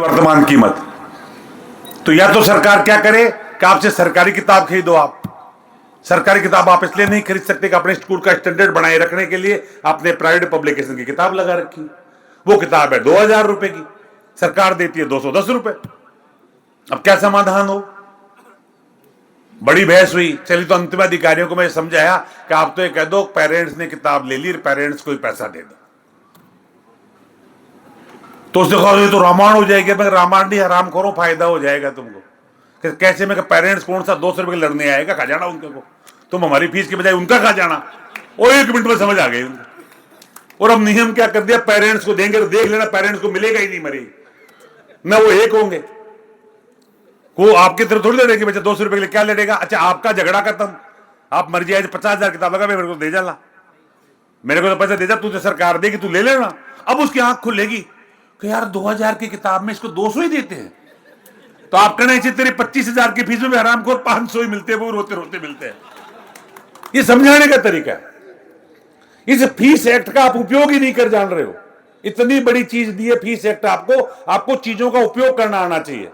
वर्तमान कीमत। तो या तो सरकार क्या करे कि आपसे सरकारी किताब खरीदो। आप सरकारी किताब आप इसलिए नहीं खरीद सकते कि अपने स्कूल का स्टैंडर्ड बनाए रखने के लिए आपने प्राइवेट पब्लिकेशन की किताब लगा रखी। वो किताब है 2000 रुपए की, सरकार देती है 210 रुपए। अब क्या समाधान हो? बड़ी बहस हुई, चली तो अंतिम अधिकारियों को मैं समझाया कि आप तो ये कह दो पेरेंट्स ने किताब ले ली, पेरेंट्स को ही पैसा दे दो। तो उसने कहा ये तो रामायण हो जाएगी। मैं रामायण नहीं, हराम करो, फायदा हो जाएगा तुमको। कैसे? मैं पेरेंट्स कौन सा 200 रुपए लड़ने आएगा? खा जाना उनके को, तुम हमारी फीस के बजाय उनका खा जाना। और 1 मिनट में समझ आ गई उनको। और अब नियम क्या कर दिया, पेरेंट्स को देंगे तो देख लेना, पेरेंट्स को मिलेगा ही नहीं, मरेगी ना, वो एक होंगे। वो आपकी तरफ थोड़ी लड़ेगी बच्चा 200 रुपए के लिए, क्या लड़ेगा? अच्छा आपका झगड़ा खत्म, आप मर्जी आज 50,000 किताब लगा, मेरे को दे जाला, मेरे को तो पैसा दे जा, तुझे सरकार देगी, तू ले लेना। अब उसकी आंख खुलेगी कि यार 2000 की किताब में इसको 200 ही देते हैं। तो आप कहना इसे तेरी 25,000 की फीस में हराम को 500 ही मिलते हैं, वो रोते रोते मिलते हैं। ये समझाने का तरीका है। इस फीस एक्ट का आप उपयोग ही नहीं कर जान रहे हो। इतनी बड़ी चीज दी है फीस एक्ट आपको चीजों का उपयोग करना आना चाहिए।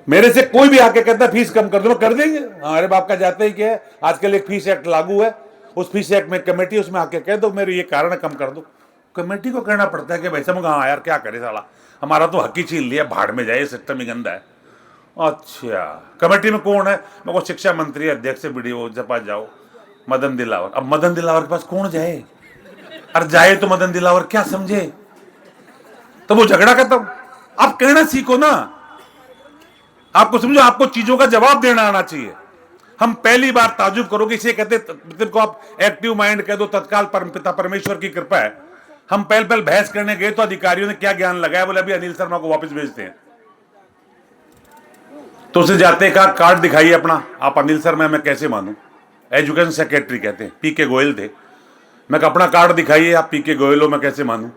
मेरे से कोई भी आके कहता फीस कम कर दो, कर देंगे। हमारे बाप का जाता ही क्या है, आजकल एक फीस एक्ट लागू है, उस फीस एक्ट में कमेटी, उसमें आके कह दो मेरे ये कारण कम कर दो। कमेटी को कहना पड़ता है कि भाई साहब हाँ यार क्या करे साला, हमारा तो हक ही छीन लिया, भाड़ में जाए, सिस्टम ही गंदा है। अच्छा कमेटी में कौन है? मैं को शिक्षा मंत्री अध्यक्ष बीडीओ जपा जाओ मदन दिलावर। अब मदन दिलावर के पास कौन जाए? और जाए तो मदन दिलावर क्या समझे? तो वो झगड़ा खत्म। आप कहना सीखो ना, आपको समझो, आपको चीजों का जवाब देना आना चाहिए। हम पहली बार ताजुब करोगे, इसे कहते को आप एक्टिव माइंड कह दो, तत्काल परमपिता परमेश्वर की कृपा है। हम पहल बहस करने गए तो अधिकारियों ने क्या ज्ञान लगाया, बोले अभी अनिल शर्मा को वापस भेजते हैं। तो उसे जाते कहा कार्ड दिखाइए अपना, आप अनिल शर्मा मैं कैसे मानूं? एजुकेशन सेक्रेटरी कहते हैं, पीके गोयल थे। मैं अपना कार्ड दिखाइए, आप पीके गोयल हो, मैं कैसे मानूं?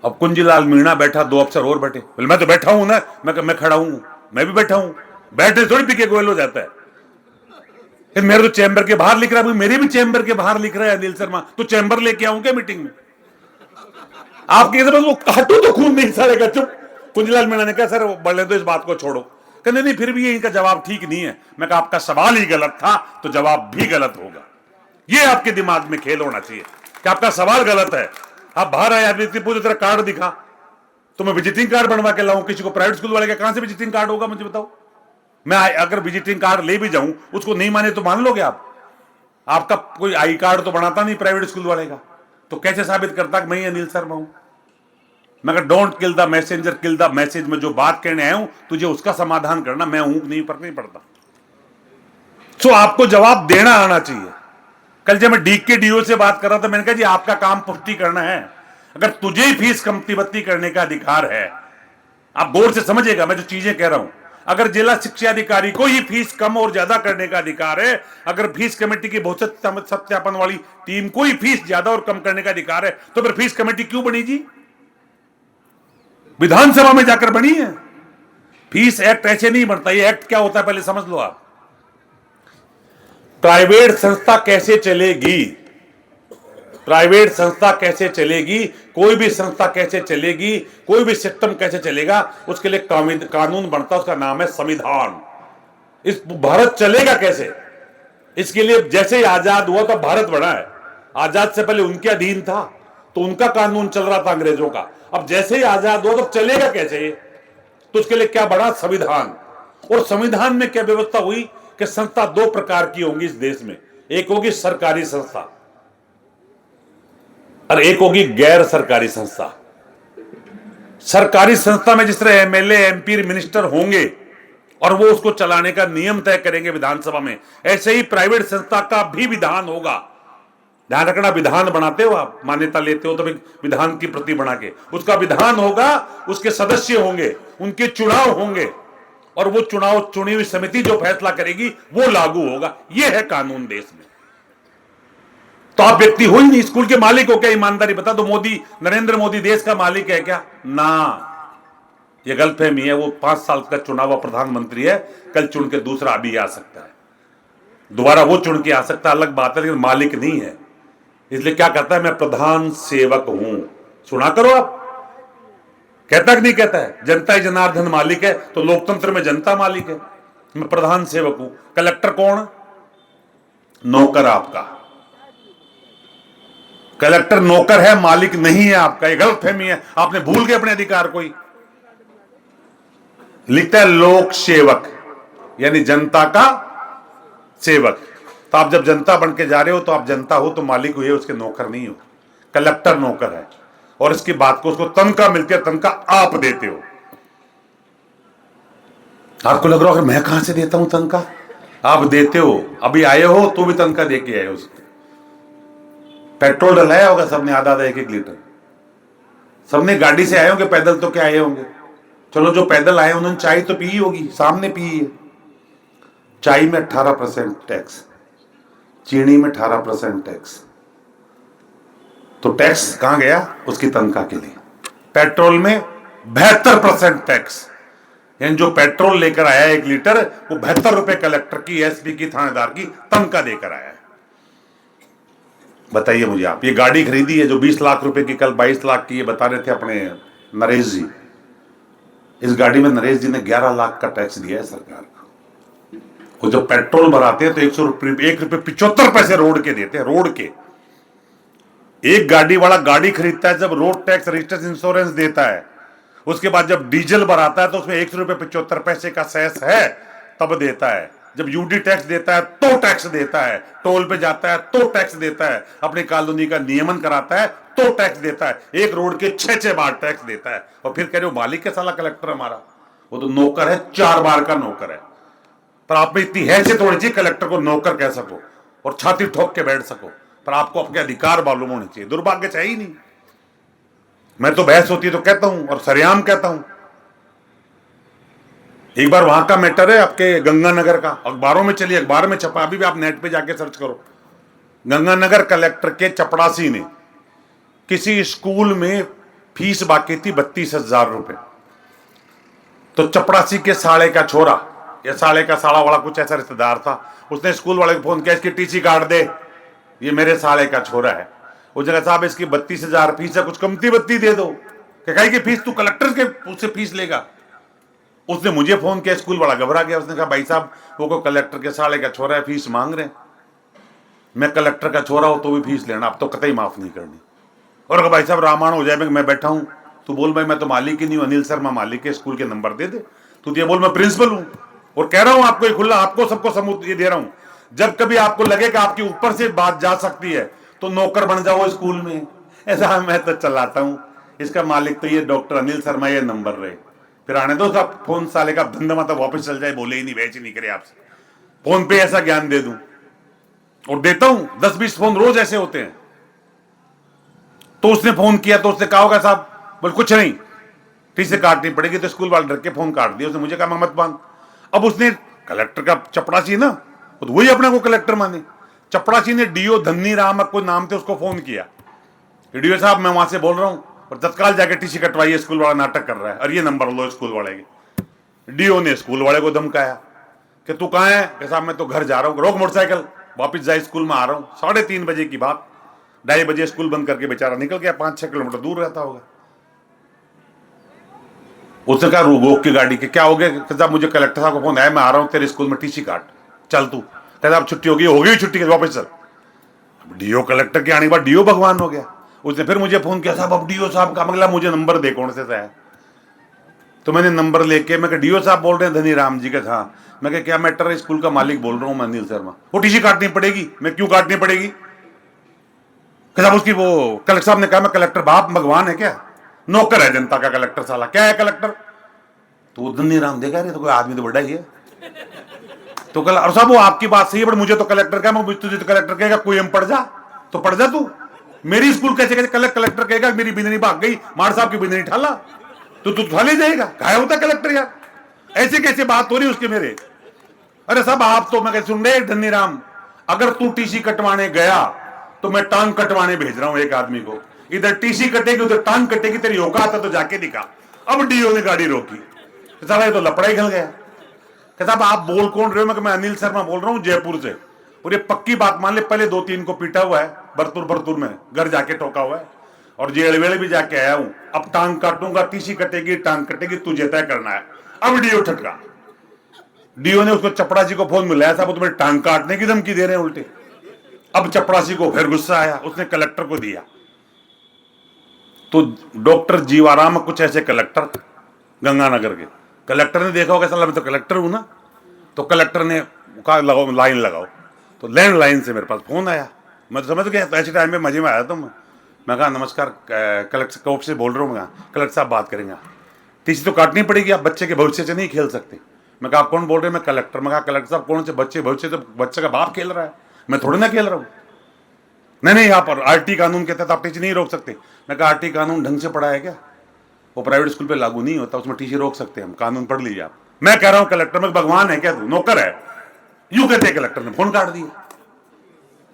अब कुंजीलाल मीणा बैठा, 2 अफसर और बैठे, बोले मैं तो बैठा हूं ना, मैं खड़ा हूं, मैं भी बैठा हूं। बैठे थोड़ी पीके गोयल हो जाता है। मेरे तो चैम्बर के बाहर लिख रहा है, मेरे भी चैम्बर के बाहर लिख रहा है अनिल शर्मा, तो चैम्बर लेके आऊं क्या मीटिंग में? आपके वो काटो तो खून नहीं सारेगा। चुप। कुंजीलाल मीणा ने कहा सर बढ़ने दो, इस बात को छोड़ो। कहते नहीं फिर भी ये इनका जवाब ठीक नहीं है। मैं कहा आपका सवाल ही गलत था तो जवाब भी गलत होगा। ये आपके दिमाग में खेल होना चाहिए कि आपका सवाल गलत है। आप बाहर आए, आपने पूरी तरह कार्ड दिखा, तो मैं विजिटिंग कार्ड बनवा के लाऊं? किसी को प्राइवेट स्कूल वाले का कहां से विजिटिंग कार्ड होगा मुझे बताओ? मैं अगर विजिटिंग कार्ड ले भी जाऊं, उसको नहीं माने तो मान लोगे आप? आपका कोई आई कार्ड तो बनाता नहीं प्राइवेट स्कूल वाले का, तो कैसे साबित करता कि मैं अनिल शर्मा हूं? मैं don't kill the messenger, kill the message में जो बात कहने आया हूं तुझे उसका समाधान करना, मैं हूं नहीं, फर्क नहीं पड़ता। सो आपको जवाब देना आना चाहिए। कल जब मैं डीके डीओ से बात कर रहा था, मैंने कहा जी आपका काम पुष्टि करना है। अगर तुझे ही फीस कमती करने का अधिकार है, आप गौर से समझिएगा मैं जो चीजें कह रहा हूं, अगर जिला शिक्षा अधिकारी को ही फीस कम और ज्यादा करने का अधिकार है, अगर फीस कमेटी की बहुत सत्यापन वाली टीम को ही फीस ज्यादा और कम करने का अधिकार है, तो फिर फीस कमेटी क्यों बनी जी? विधानसभा में जाकर बनी है। फीस एक्ट ऐसे नहीं बनता। ये एक्ट क्या होता है पहले समझ लो आप। प्राइवेट संस्था कैसे चलेगी, प्राइवेट संस्था कैसे चलेगी, कोई भी संस्था कैसे चलेगी, कोई भी सिस्टम कैसे चलेगा, उसके लिए कानून बनता है, उसका नाम है संविधान। इस भारत चलेगा कैसे, इसके लिए जैसे ही आजाद हुआ तो भारत बना है। आजाद से पहले उनके अधीन था तो उनका कानून चल रहा था अंग्रेजों का। अब जैसे ही आजाद हुआ तो चलेगा कैसे, तो उसके लिए क्या बना? संविधान। और संविधान में क्या व्यवस्था हुई कि संस्था 2 प्रकार की होंगी इस देश में, एक होगी सरकारी संस्था और एक होगी गैर सरकारी संस्था। सरकारी संस्था में जिस तरह एमएलए एमपी मिनिस्टर होंगे और वो उसको चलाने का नियम तय करेंगे विधानसभा में, ऐसे ही प्राइवेट संस्था का भी विधान होगा। ध्यान रखना, विधान बनाते हो आप, मान्यता लेते हो तो विधान की प्रति बना के उसका विधान होगा, उसके सदस्य होंगे, उनके चुनाव होंगे और वो चुनाव चुनी हुई समिति जो फैसला करेगी वो लागू होगा। ये है कानून देश में। तो आप व्यक्ति हो ही नहीं, स्कूल के मालिक हो क्या? ईमानदारी बता दो, मोदी नरेंद्र मोदी देश का मालिक है क्या? ना, ये गलतफहमी है। वो 5 साल का चुना हुआ प्रधानमंत्री है, कल चुन के दूसरा अभी आ सकता है, दोबारा वो चुन के आ सकता है, अलग बात है, लेकिन मालिक नहीं है। इसलिए क्या कहता है, मैं प्रधान सेवक हूं। सुना करो आप कहता कि नहीं कहता है, जनता ही जनार्दन मालिक है, तो लोकतंत्र में जनता मालिक है। मैं प्रधान सेवक हूं, कलेक्टर कौन? नौकर आपका। कलेक्टर नौकर है, मालिक नहीं है आपका। ये गलतफहमी है, आपने भूल गए अपने अधिकार को ही। लिखता है लोक सेवक, यानी जनता का सेवक। तो आप जब जनता बन के जा रहे हो तो आप जनता हो तो मालिक हुए, उसके नौकर नहीं हो। कलेक्टर नौकर है, और इसकी बात को उसको तनख्वाह मिलती है, तनख्वाह आप देते हो। आपको लग रहा है मैं कहां से देता हूं तनख्वाह? आप देते हो। अभी आए हो तो भी तनख्वाह दे के आए हो। पेट्रोल डलाया होगा सबने, आधा आधा 1-1 लीटर। सबने गाड़ी से आए होंगे, पैदल तो क्या आए होंगे। चलो जो पैदल आए उन्होंने चाय तो पी होगी, सामने पी है। चाय में 18% टैक्स, चीनी में 18% टैक्स। तो टैक्स कहां गया? उसकी तनख्वाह के लिए। पेट्रोल में 72% टैक्स, यानी जो पेट्रोल लेकर आया 1 लीटर, वो 72 रुपए कलेक्टर की, एसपी की, थानेदार की तनख्वाह देकर आया है। बताइए मुझे आप, ये गाड़ी खरीदी है जो 20 लाख रुपए की, कल 22 लाख की, ये बता रहे थे अपने नरेश जी। इस गाड़ी में नरेश जी ने 11 लाख का टैक्स दिया है सरकार को। वो जब पेट्रोल भराते हैं तो 1 रुपए 75 पैसे रोड के देते हैं, रोड के। एक गाड़ी वाला गाड़ी खरीदता है जब रोड टैक्स, रजिस्टर्ड इंश्योरेंस देता है, उसके बाद जब डीजल भराता है तो उसमें 1 रुपए 75 पैसे का सेस है, तब देता है। जब यूडी टैक्स देता है तो टैक्स देता है, टोल पे जाता है तो टैक्स देता है, अपनी कॉलोनी का नियमन कराता है तो टैक्स देता है। एक रोड के 6-6 बार टैक्स देता है, और फिर कह रहे हो मालिक के साला कलेक्टर हमारा। वो तो नौकर है, 4 बार का नौकर है। पर आप में इतनी हैसियत होनी चाहिए कलेक्टर को नौकर कह सको और छाती ठोक के बैठ सको, पर आपको अपने अधिकार मालूम होने चाहिए। दुर्भाग्य चाहिए ही नहीं। मैं तो बहस होती है तो कहता हूं, और सरेआम कहता हूं। एक बार वहां का मैटर है आपके गंगानगर का, अखबारों में चली, अखबार में छपा, अभी भी आप नेट पे जाके सर्च करो। गंगानगर कलेक्टर के चपड़ासी ने किसी स्कूल में फीस बाकी थी 32,000 रुपए। तो चपड़ासी के साले का छोरा या साले का साला वाला कुछ ऐसा रिश्तेदार था, उसने स्कूल वाले को फोन किया, इसकी टीसी काट दे, ये मेरे साले का छोरा है। उस जगह साहब इसकी 32,000 फीस है, कुछ कमती बत्ती दे दो। कहीं की फीस तू कलेक्टर के उससे फीस लेगा। उसने मुझे फोन किया, स्कूल वाला घबरा गया। उसने कहा भाई साहब वो को कलेक्टर के साले का छोरा है, फीस मांग रहे हैं। मैं कलेक्टर का छोरा हो तो भी फीस लेना, अब तो कतई माफ नहीं करनी। और कहा भाई साहब रामायण हो जाए, मैं बैठा हूं, तू बोल भाई मैं तो मालिक ही नहीं हूं, अनिल शर्मा मालिक है, स्कूल के नंबर दे दे। तू ये बोल मैं प्रिंसिपल हूं, और कह रहा हूं आपको ये खुला, आपको सबको सबूत ये दे रहा हूं। जब कभी आपको लगे कि आपके ऊपर से बात जा सकती है तो नौकर बन जाओ स्कूल में। ऐसा मैं तो चलाता हूं, इसका मालिक तो ये डॉक्टर अनिल शर्मा, ये नंबर रहे। फिर आने दो सब, फोन साले का धंधा मतलब वापस चल जाए, बोले ही नहीं, बैच ही नहीं करे आपसे, फोन पे ऐसा ज्ञान दे दूं। और देता हूं 10-20 फोन रोज ऐसे होते हैं। तो उसने फोन किया तो उसने कहा होगा साहब, बोल कुछ नहीं, फीस से काटनी पड़ेगी। तो स्कूल वाले डर के फोन काट दिया। उसने मुझे कहा मत मांग। अब उसने कलेक्टर का चपड़ासी ना, तो वही अपने को कलेक्टर माने। चपड़ासी ने डीओ धन्नी राम कोई नाम थे, उसको फोन किया, डीओ साहब मैं वहां से बोल रहा हूं, और तत्काल जाके टीसी कटवाइए, स्कूल वाला नाटक कर रहा है, और ये नंबर लो स्कूल वाले के। डीओ ने स्कूल वाले को धमकाया कि तू कहां है? कि साहब मैं तो घर जा रहा हूं। रोक मोटरसाइकिल, वापिस जाए, स्कूल में आ रहा हूं। 3:30 बजे की बात, 2:30 बजे स्कूल बंद करके बेचारा निकल गया, 5-6 किलोमीटर दूर रहता होगा। उसने कहा रोक की गाड़ी के, क्या हो गया? साहब मुझे कलेक्टर साहब को फोन आया, मैं आ रहा हूं तेरे स्कूल में, टीसी काट, चल तू। कहता अब छुट्टी होगी छुट्टी के, वापस चल। डीओ कलेक्टर के आने के बाद डीओ भगवान हो गया। उसने फिर मुझे फोन किया, साहब अब डीओ साहब का मगला मुझे नंबर दे कौन से है। तो मैंने नंबर लेके, मैं डीओ साहब बोल रहे हैं धनी राम जी के? हाँ। मैं क्या मैटर है? स्कूल का मालिक बोल रहा हूं मैं, अनिल शर्मा। वो टीसी काटनी पड़ेगी। मैं क्यों काटनी पड़ेगी? साहब उसकी वो कलेक्टर साहब ने कहा, मैं कलेक्टर बाप भगवान है क्या? नौकर है जनता का कलेक्टर, साला क्या है कलेक्टर? तो धनी राम देखा रहे तो कोई आदमी तो बड़ा ही है। तो कल, और साहब वो आपकी बात सही है, बट मुझे तो कलेक्टर क्या, मैं तुझे तो कलेक्टर कहेगा कोई हम पढ़ जा, तो पढ़ जा तू। मेरी स्कूल कैसे कैसे कलेक्टर कहेगा मेरी बिंदनी भाग गई, मार साहब की बिंदनी ठाला, तो तू उठा ले जाएगा? क्या होता कलेक्टर यार? ऐसे कैसे बात हो रही उसके मेरे? अरे साहब आप तो, मैं सुन रहे धनी राम, अगर तू टीसी कटवाने गया तो मैं टांग कटवाने भेज रहा हूं एक आदमी को। इधर टीसी कटेगी उधर टांग कटेगी, तेरी औकात है तो जाके दिखा। अब डीओ ने गाड़ी रोकी। साहब ये तो लपड़ा ही खल गया। साहब आप बोल कौन रहे हो? मैं अनिल शर्मा बोल रहा हूं जयपुर से। और ये पक्की बात मान ले, पहले 2-3 को पीटा हुआ है, बरतुर में घर जाके ठोका हुआ है। और जेल वेल भी जाके आया हूं। अब टांग काटूंगा, टीसी कटेगी, टांग कटेगी, तुझे तय करना है। अब डीओ ठटका, डीओ ने उसको चपड़ासी को फोन मिलाया था, वो तुम्हें टांग काटने की धमकी दे रहे हैं उल्टे। अब चपड़ासी को फिर गुस्सा आया, उसने कलेक्टर को दिया। तो डॉक्टर जीवाराम कुछ ऐसे कलेक्टर गंगानगर के, कलेक्टर ने देखा होगा साला मैं तो कलेक्टर हूं ना, तो कलेक्टर ने कहा लगाओ लाइन लगाओ। तो लैंडलाइन से मेरे पास फोन आया, मैं तो समझ गया, तो ऐसे टाइम में मजे में आया। तो मैं कहा नमस्कार, कलेक्टर कोर्ट से बोल रहा हूँ। मैं कहा कलेक्टर साहब बात करेंगे, टीसी तो काटनी पड़ेगी, आप बच्चे के भविष्य से नहीं खेल सकते। मैं कहा आप कौन बोल रहे हैं? मैं कलेक्टर। मैं कहा कलेक्टर साहब कौन से बच्चे भविष्य? तो बच्चे का बाप खेल रहा है, मैं थोड़ी ना खेल रहा हूँ। नहीं, यहाँ पर आरटी कानून के तहत आप टीसी नहीं रोक सकते। मैं कहा आरटी कानून ढंग से पढ़ा है क्या? वो प्राइवेट स्कूल पे लागू नहीं होता, उसमें टीसी रोक सकते हैं हम, कानून पढ़ लीजिए आप। मैं कह रहा हूं कलेक्टर में भगवान है क्या तू, नौकर है? यूं कहते हैं कलेक्टर ने फोन काट दिया।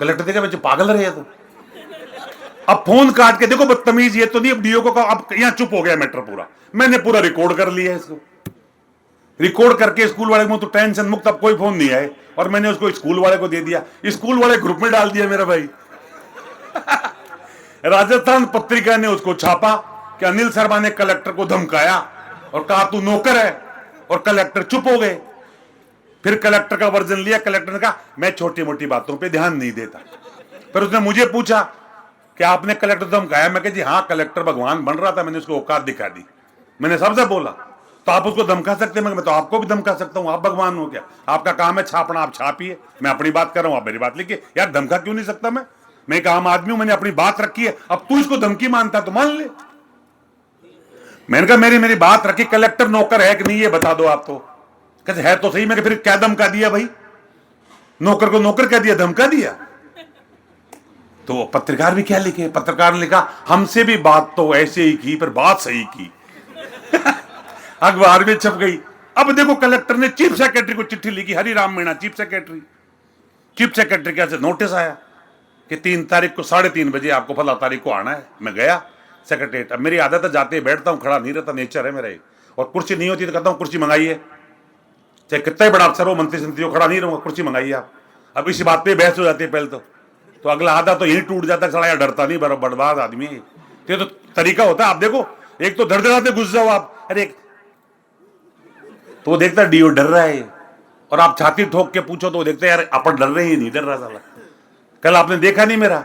कलेक्टर देखा बच्चे पागल रहे तो अब फोन काट के देखो बदतमीज, ये तो नहीं। अब डीओ को कहा, अब यहां चुप हो गया मैटर पूरा। मैंने पूरा रिकॉर्ड कर लिया इसको, रिकॉर्ड करके स्कूल वाले को तो टेंशन मुक्त, अब कोई फोन नहीं आए। और मैंने उसको स्कूल वाले को दे दिया, स्कूल वाले ग्रुप में डाल दिया मेरा भाई। राजस्थान पत्रिका ने उसको छापा कि अनिल शर्मा ने कलेक्टर को धमकाया और कहा तू नौकर है, और कलेक्टर चुप हो गए। फिर कलेक्टर का वर्जन लिया, कलेक्टर ने कहा मैं छोटी मोटी बातों पे ध्यान नहीं देता। फिर उसने मुझे पूछा कि आपने कलेक्टर धमकाया? मैं कहा जी हाँ, कलेक्टर भगवान बन रहा था, मैंने उसको औकात दिखा दी। मैंने सबसे बोला तो आप उसको धमका सकते हैं? मैं तो आपको भी धमका सकता हूं, आप भगवान हो क्या? आपका काम है छापना, आप छापिए, मैं अपनी बात कर रहा हूं, आप मेरी बात लिखिए। यार धमका क्यों नहीं सकता मैं एक आम आदमी हूं, मैंने अपनी बात रखी है। अब तू इसको धमकी मानता तो मान ले। मैंने कहा मेरी बात रखी, कलेक्टर नौकर है कि नहीं ये बता दो आप। तो कहते है तो सही। मैं फिर क्या धमका दिया भाई? नौकर को नौकर कह दिया, धमका दिया? तो पत्रकार भी क्या लिखे, पत्रकार ने लिखा हमसे भी बात तो ऐसे ही की, पर बात सही की। अखबार में छप गई। अब देखो कलेक्टर ने चीफ सेक्रेटरी को चिट्ठी लिखी, Hariram Meena chief secretary. Chief secretary के से नोटिस आया कि 3 तारीख को 3:30 बजे आपको फला तारीख को आना है। मैं गया सेक्रेटरीट। अब मेरी आदत है जाते बैठता हूं, खड़ा नहीं रहता, नेचर है मेरा। और कुर्सी नहीं होती तो कहता हूं कुर्सी मंगाइए, चाहे कितना ही बड़ा अफसर हो, मंत्री संत्री हो, खड़ा नहीं रहूंगा, कुर्सी मंगाइए आप। अब इसी बात पे बहस हो जाती है पहले तो अगला आधा तो यही टूट जाता है, सड़ा डरता नहीं, बर्बाद आदमी है। ये तो तरीका होता है। आप देखो, एक तो धड़धड़ाते घुस जाओ आप, अरे तो वो देखता है डीओ डर रहा है, और आप छाती ठोक के पूछो तो वो देखते हैं यार अपन डर रहे हैं, नहीं डर रहा साला। कल आपने देखा नहीं मेरा,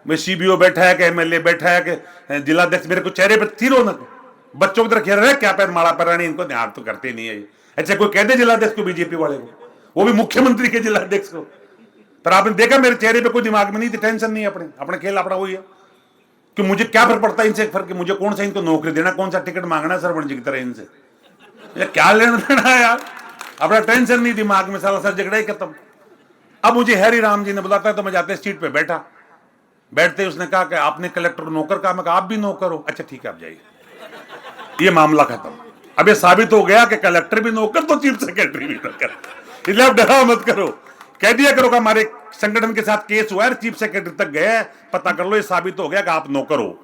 मैं सीबीओ बैठा है कि एमएलए बैठा है कि जिलाध्यक्ष, मेरे को चेहरे पर थी रौनक। बच्चों की तरह खेल रहे क्या पैर माड़ा परानी, इनको ध्यान तो करते नहीं है। अच्छा कोई कह दे जिलाध्यक्ष को, बीजेपी वाले को, वो भी मुख्यमंत्री के जिलाध्यक्ष को, पर आपने देखा मेरे चेहरे पे कोई दिमाग में नहीं थी, टेंशन नहीं। अपने खेल अपना वही है कि मुझे क्या फर्क पड़ता है इनसे, फर्क मुझे कौन सा इनको नौकरी देना, कौन सा टिकट मांगना है सरवण जी की तरह इनसे, क्या लेना देना है यार। अपना टेंशन नहीं दिमाग में, सारा सर झगड़ा ही खत्म। अब मुझे हरि राम जी ने बुलाता है तो मैं जाते सीट पे बैठा। बैठते उसने कहा कि आपने कलेक्टर नौकर कहा। मैं कहा आप भी नौकर हो? अच्छा ठीक है आप जाइए। ये मामला खत्म। अब ये साबित हो गया कि कलेक्टर भी नौकर तो चीफ सेक्रेटरी भी नौकर, इसलिए आप डरा मत करो, कह दिया करो कि हमारे संगठन के साथ केस हुआ है, चीफ सेक्रेटरी तक गए, पता कर लो, ये साबित हो गया कि आप नौकर हो,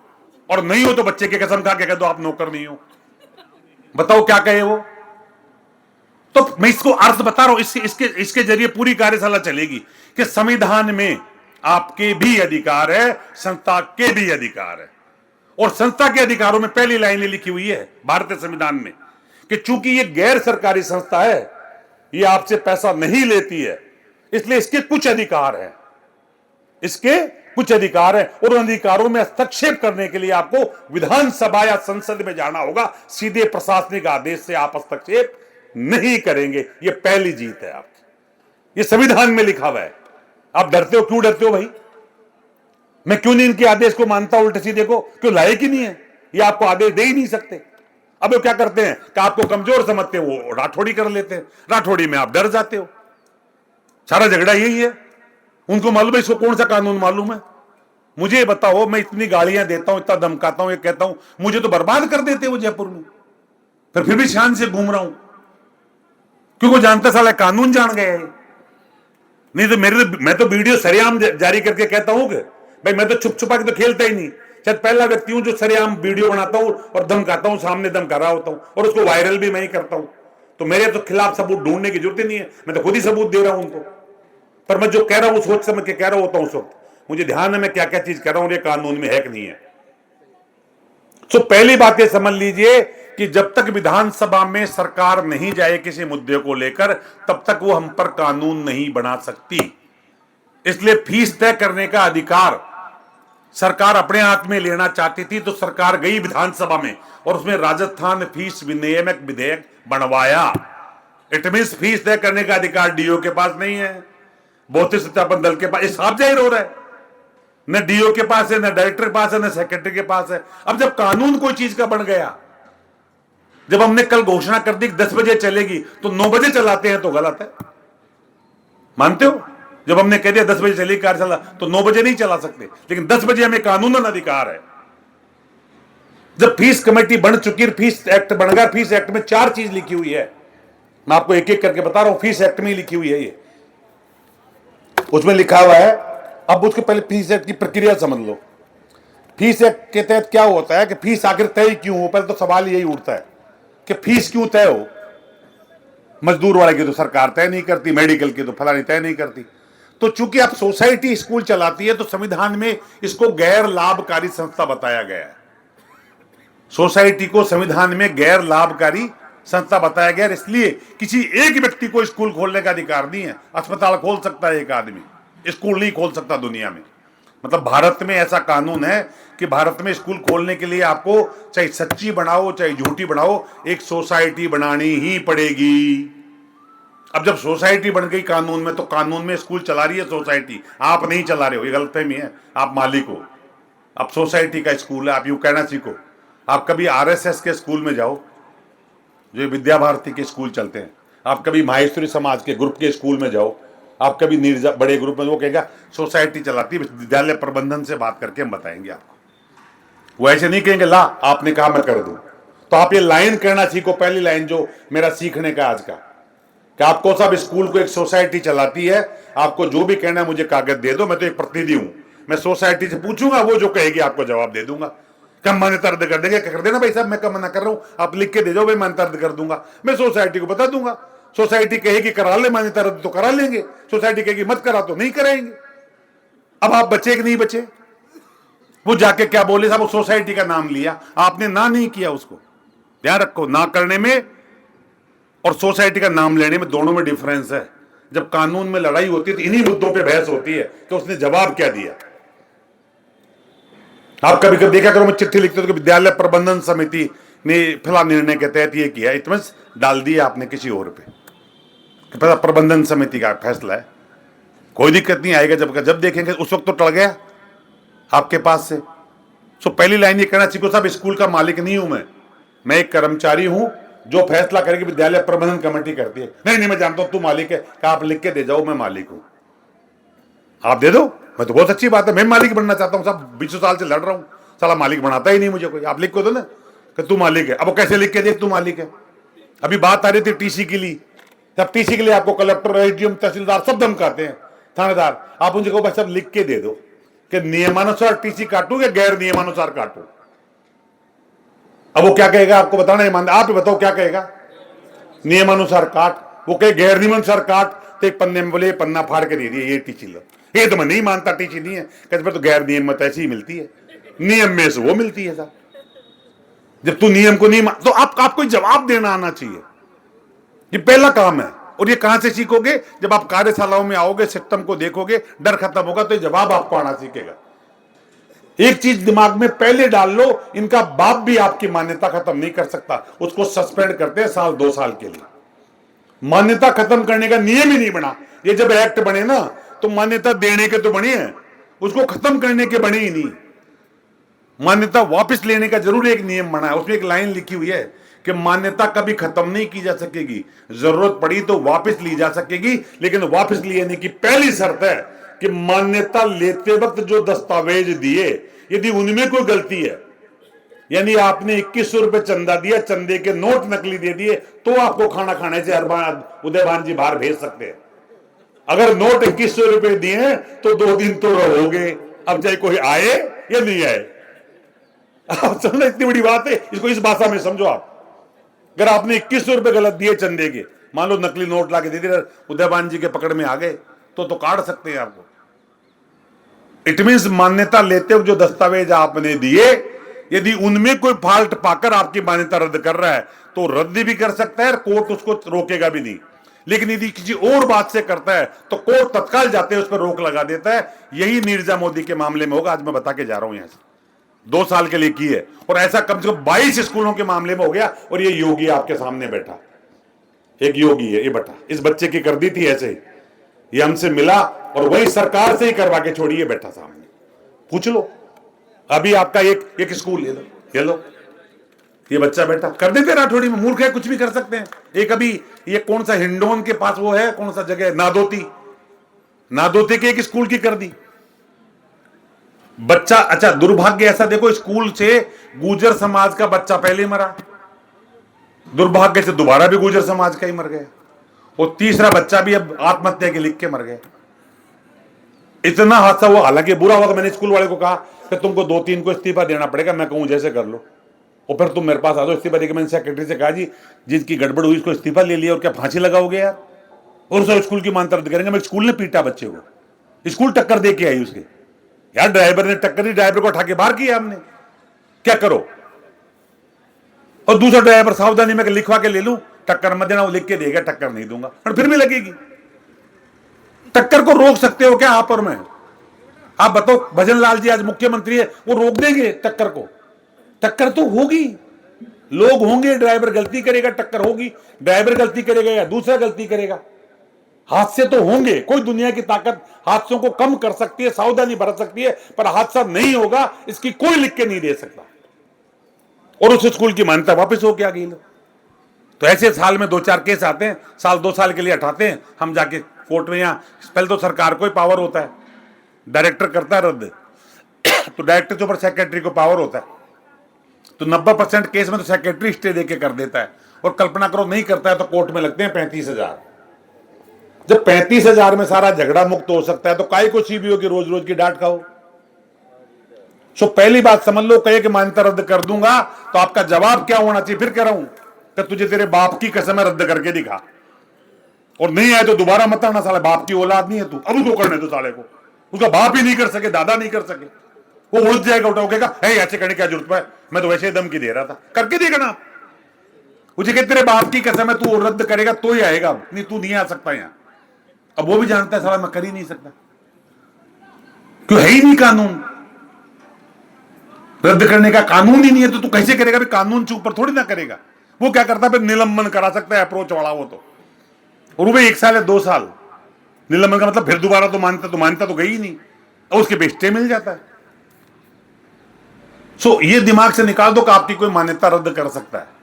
और नहीं हो तो बच्चे की कसम खा के कह दो आप नौकर नहीं हो। बताओ क्या कहे वो। तो मैं इसको अर्थ बता रहा हूं, इसके जरिए पूरी कार्यशाला चलेगी कि संविधान में आपके भी अधिकार है, संस्था के भी अधिकार है। और संस्था के अधिकारों में पहली लाइन लिखी हुई है भारतीय संविधान में कि चूंकि ये गैर सरकारी संस्था है, ये आपसे पैसा नहीं लेती है, इसलिए इसके कुछ अधिकार है, इसके कुछ अधिकार है। और उन अधिकारों में हस्तक्षेप करने के लिए आपको विधानसभा या संसद में जाना होगा। सीधे प्रशासनिक आदेश से आप हस्तक्षेप नहीं करेंगे। ये पहली जीत है आपकी, ये संविधान में लिखा हुआ है। आप डरते हो, क्यों डरते हो भाई? मैं क्यों नहीं इनके आदेश को मानता? उल्टे सीधे को क्यों, लायक ही नहीं है, ये आपको आदेश दे ही नहीं सकते। अब वो क्या करते हैं कि आपको कमजोर समझते हैं, वो राठौड़ी कर लेते हैं, राठौड़ी में आप डर जाते हो। सारा झगड़ा यही है। उनको मालूम है इसको कौन सा कानून मालूम है। मुझे बताओ, मैं इतनी गालियां देता हूं, इतना धमकाता हूं, ये कहता हूं, मुझे तो बर्बाद कर देते वो जयपुर में, फिर भी शान से घूम रहा हूं क्योंकि जानता साला कानून जान गया है। नहीं तो मैं तो वीडियो सरेआम जारी करके कहता हूं कि भाई मैं तो छुप छुपा के तो खेलता ही नहीं। शायद पहला व्यक्ति हूं जो सरेआम वीडियो बनाता हूं और धमकाता हूं, सामने धमका रहा होता हूं, और उसको वायरल भी मैं ही करता हूं। तो मेरे तो खिलाफ सबूत ढूंढने की जरूरत ही नहीं है, मैं तो खुद ही सबूत दे रहा हूं उनको। पर मैं जो कह रहा हूं सोच समझ के कह रहा होता हूं उस वक्त, मुझे ध्यान है मैं क्या क्या चीज कह रहा हूं, ये कानून में है कि नहीं है। तो पहली बात यह समझ लीजिए कि जब तक विधानसभा में सरकार नहीं जाए किसी मुद्दे को लेकर, तब तक वो हम पर कानून नहीं बना सकती। इसलिए फीस तय करने का अधिकार सरकार अपने हाथ में लेना चाहती थी, तो सरकार गई विधानसभा में और उसमें राजस्थान फीस विनियामक विधेयक बनवाया। इट मींस फीस तय करने का अधिकार डीओ के पास नहीं है, भौतिक सत्यापन दल के पास। ये साफ जाहिर हो रहा है, न डीओ के पास है, न डायरेक्टर के पास है, न सेक्रेटरी के पास है। अब जब कानून कोई चीज का बन गया, जब हमने कल घोषणा कर दी कि 10 बजे चलेगी, तो 9 बजे चलाते हैं तो गलत है, मानते हो? जब हमने कह दिया 10 बजे चलेगी कार्यशाला, तो 9 बजे नहीं चला सकते, लेकिन 10 बजे हमें कानूनन अधिकार है। जब फीस कमेटी बन चुकी है, फीस एक्ट बन गया, फीस एक्ट में 4 चीज लिखी हुई है, मैं आपको एक एक करके बता रहा हूं। फीस एक्ट में लिखी हुई है, ये उसमें लिखा हुआ है। अब उसके पहले फीस एक्ट की प्रक्रिया समझ लो। फीस एक्ट के तहत क्या होता है कि फीस आखिर तय क्यों हो, पहले तो सवाल यही उठता है कि फीस क्यों तय हो। मजदूर वाले की तो सरकार तय नहीं करती, मेडिकल की तो फलानी तय नहीं करती। तो चूंकि आप सोसाइटी स्कूल चलाती है, तो संविधान में इसको गैर लाभकारी संस्था बताया गया है। सोसाइटी को संविधान में गैर लाभकारी संस्था बताया गया, इसलिए किसी एक व्यक्ति को स्कूल खोलने का अधिकार नहीं है। अस्पताल खोल सकता है एक आदमी, स्कूल नहीं खोल सकता दुनिया में। मतलब भारत में ऐसा कानून है कि भारत में स्कूल खोलने के लिए आपको चाहे सच्ची बनाओ चाहे झूठी बनाओ, एक सोसाइटी बनानी ही पड़ेगी। अब जब सोसाइटी बन गई कानून में, तो कानून में स्कूल चला रही है सोसाइटी, आप नहीं चला रहे हो, ये गलतफहमी है। आप मालिक हो, अब सोसाइटी का स्कूल है, आप यूं कहना सीखो। आप कभी आरएसएस के स्कूल में जाओ, जो विद्या भारती के स्कूल चलते हैं, आप कभी माहेश्वरी समाज के ग्रुप के स्कूल में जाओ, आप कभी निर्जा बड़े ग्रुप में, वो कहेगा सोसाइटी चलाती है, विद्यालय प्रबंधन से बात करके हम बताएंगे आपको। वो ऐसे नहीं कहेंगे ला आपने कहा मैं कर दूं। तो आप ये लाइन कहना सीखो, पहली लाइन जो मेरा सीखने का आज का, कि आपको सब स्कूल को एक सोसाइटी चलाती है, आपको जो भी कहना है मुझे कागज दे दो, मैं तो एक प्रतिनिधि हूं, मैं सोसाइटी से पूछूंगा, वो जो कहेगी आपको जवाब दे दूंगा। कम मान्यता रद्द कर देंगे, कर देना भाई साहब, मैं कम मना कर रहा हूं, आप लिख के दे दो भाई मान्यता रद्द कर दूंगा, मैं सोसाइटी को बता दूंगा। सोसाइटी कहेगी करा ले मान्यता रद्द तो करा लेंगे, सोसाइटी कहेगी मत करा तो नहीं कराएंगे। अब आप बचे कि नहीं बचे? वो जाके क्या बोले साहब, सोसाइटी का नाम लिया, आपने ना नहीं किया। उसको ध्यान रखो, ना करने में और सोसाइटी का नाम लेने में दोनों में डिफरेंस है। जब कानून में लड़ाई होती है तो इन्हीं मुद्दों पे बहस होती है कि उसने जवाब क्या दिया। आप कभी कभी देखा करो, मैं चिट्ठी लिखते हो कि विद्यालय प्रबंधन समिति ने फिलहाल निर्णय के तहत ये किया, इतना डाल दिया आपने किसी और पे, पता प्रबंधन समिति का फैसला है, कोई दिक्कत नहीं आएगा। जब देखेंगे उस वक्त तो टल गया आपके पास से। सो पहली लाइन ये कहना सीखो साहब, स्कूल का मालिक नहीं हूं मैं एक कर्मचारी हूं, जो फैसला करेगी विद्यालय प्रबंधन कमेटी करती है। नहीं मैं जानता हूं तू मालिक है, कहा आप लिख के दे जाओ मैं मालिक हूं, आप दे दो, मैं तो बहुत अच्छी बात है, मैं मालिक बनना चाहता हूं साहब, 20 साल से लड़ रहा हूं, साला मालिक बनाता ही नहीं मुझे कोई, आप लिख को दो ना कि तू मालिक है। अब वो कैसे लिख के दे तू मालिक है? अभी बात आ रही थी टीसी के लिए, तब टीसी के लिए आपको कलेक्टर, एसडीएम, तहसीलदार सब धमकाते हैं, थानेदार। आप उनसे कहो भाई सब लिख के दे दो कि नियमानुसार टीसी काटू या गैर नियमानुसार काटू। अब वो क्या कहेगा आपको बताना है, मान आप ही बताओ क्या कहेगा? नियमानुसार काट। वो कहे गैर नियमानुसार काट, तो एक पन्ने में बोले पन्ना फाड़ के दे दिए, ये टीसी लो। ये तो मैं नहीं मानता टीसी नहीं है, कहते तो गैर नियम में ऐसी ही मिलती है, नियम में से वो मिलती है साहब। जब तू नियम को नहीं मान, तो आपको जवाब देना आना चाहिए, ये पहला काम है। और ये कहां से सीखोगे? जब आप कार्यशालाओं में आओगे, सिस्टम को देखोगे, डर खत्म होगा, तो ये जवाब आपको आना सीखेगा। एक चीज दिमाग में पहले डाल लो, इनका बाप भी आपकी मान्यता खत्म नहीं कर सकता, उसको सस्पेंड करते हैं साल 2 साल के लिए। मान्यता खत्म करने का नियम ही नहीं बना। ये जब एक्ट बने ना, तो मान्यता देने के तो बने हैं, उसको खत्म करने के बने ही नहीं। मान्यता वापस लेने का जरूर एक नियम बना है, उसमें एक लाइन लिखी हुई है कि मान्यता कभी खत्म नहीं की जा सकेगी, जरूरत पड़ी तो वापस ली जा सकेगी, लेकिन वापस लेने की पहली शर्त है कि मान्यता लेते वक्त जो दस्तावेज दिए, यदि उनमें कोई गलती है, यानी आपने 2100 रुपए चंदा दिया, चंदे के नोट नकली दे दिए, तो आपको खाना खाने से उदयभान जी बाहर भेज सकते हैं। अगर नोट 2100 रुपए दिए तो 2 दिन तो रहोगे, अब चाहे कोई आए या नहीं आए। आप समझना, इतनी बड़ी बात है, इसको इस भाषा में समझो आप। अगर आपने 2100 रुपए गलत दिए चंदे के, मान लो नकली नोट लाके दे दिए, उदयभान जी के पकड़ में आ गए, तो काट सकते हैं आपको। इट मींस मान्यता लेते हुए जो दस्तावेज आपने दिए, यदि उनमें कोई फॉल्ट पाकर आपकी मान्यता रद्द कर रहा है तो रद्द भी कर सकता है, कोर्ट उसको रोकेगा भी नहीं। लेकिन यदि किसी और बात से करता है तो कोर्ट तत्काल जाते हैं उस पर रोक लगा देता है। यही नीरजा मोदी के मामले में होगा। आज मैं बता के जा रहा हूं यहां से, 2 साल के लिए की है, और ऐसा कम से कम 22 स्कूलों के मामले में हो गया। और ये योगी आपके सामने बैठा, एक योगी है, ये बैठा, इस बच्चे की कर दी थी ऐसे ही, ये हमसे मिला और वही सरकार से ही करवा के छोड़ी, ये बैठा सामने, पूछ लो। अभी आपका एक स्कूल ये लो, ये बच्चा बैठा, कर देते राठौड़ी में, मूर्ख है, कुछ भी कर सकते हैं। एक अभी ये कौन सा हिंडोन के पास वो है, कौन सा जगह, नादोती के एक स्कूल की कर दी बच्चा। अच्छा, दुर्भाग्य ऐसा देखो, स्कूल से गुर्जर समाज का बच्चा पहले मरा, दुर्भाग्य से दोबारा भी गुर्जर समाज का ही मर गया, और तीसरा बच्चा भी अब आत्महत्या के लिख के मर गया। इतना हादसा हुआ। हालांकि बुरा हुआ, मैंने स्कूल वाले को कहा कि तुमको 2-3 को इस्तीफा देना पड़ेगा, मैं कहूं जैसे कर लो, और फिर तुम मेरे पास आ जाओ इस्तीफा देकर। मैंने सेक्रेटरी से कहा जी जिसकी गड़बड़ हुई उसको इस्तीफा ले लिया, और क्या फांसी लगाओगे यार, और उसे स्कूल की मान्यता रद्द करेंगे। मैं स्कूल ने पीटा बच्चे को, स्कूल टक्कर दे के आई उसके, यार ड्राइवर ने टक्कर दी, ड्राइवर को उठा के बाहर किया हमने, क्या करो। और दूसरा ड्राइवर सावधानी में लिखवा के ले लूं, टक्कर मत देना, वो लिख के देगा टक्कर नहीं दूंगा, और फिर भी लगेगी। टक्कर को रोक सकते हो क्या आप और मैं? आप बताओ, भजन लाल जी आज मुख्यमंत्री है, वो रोक देंगे टक्कर को? टक्कर तो होगी, लोग होंगे, ड्राइवर गलती करेगा, टक्कर होगी, ड्राइवर गलती करेगा या दूसरा गलती करेगा, हादसे तो होंगे। कोई दुनिया की ताकत हादसों को कम कर सकती है, सावधानी बरत सकती है, पर हादसा नहीं होगा इसकी कोई लिख के नहीं दे सकता। और उस स्कूल की मान्यता वापस हो गया गई। तो ऐसे साल में 2-4 केस आते हैं, साल 2 साल के लिए हटाते हैं, हम जाके कोर्ट में, यहां पहले तो सरकार को ही पावर होता है, डायरेक्टर करता है रद्द, तो डायरेक्टर के ऊपर सेक्रेटरी को पावर होता है, तो 90% केस में तो सेक्रेटरी स्टे देके कर देता है, और कल्पना करो नहीं करता है तो कोर्ट में लगते हैं 35,000। जब 35,000 में सारा झगड़ा मुक्त हो सकता है तो काहे को सीबीओ की रोज रोज की डांट खाओ। सो पहली बात समझ लो, कहे कि मान्यता रद्द कर दूंगा तो आपका जवाब क्या होना चाहिए? फिर कह रहा हूं कि तुझे तेरे बाप की कसम है, रद्द करके दिखा, और नहीं आए तो दोबारा मत आना, साला बाप की औलाद नहीं है तू, अब उसको करने दो साले को, उसका बाप ही नहीं कर सके, दादा नहीं कर सके, वो उड़ जाएगा, उठाओगेगा, ऐसे करने की क्या जरूरत है, मैं तो वैसे दम की दे रहा था, करके देगा ना। मुझे कहते तेरे बाप की कसम है, तू रद्द करेगा तो ही आएगा, नहीं तू नहीं आ सकता यहां। अब वो भी जानता है साला मैं कर ही नहीं सकता, क्यों, है ही नहीं कानून, रद्द करने का कानून ही नहीं है, तो तू कैसे करेगा? कानून से ऊपर थोड़ी ना करेगा। वो क्या करता है, फिर निलंबन करा सकता है, अप्रोच वाला वो तो, और वो 1 साल या 2 साल निलंबन का मतलब फिर दोबारा तो मान्यता तो गई ही नहीं, और उसके पे स्टे मिल जाता है। सो ये दिमाग से निकाल दो कि आपकी कोई मान्यता रद्द कर सकता है।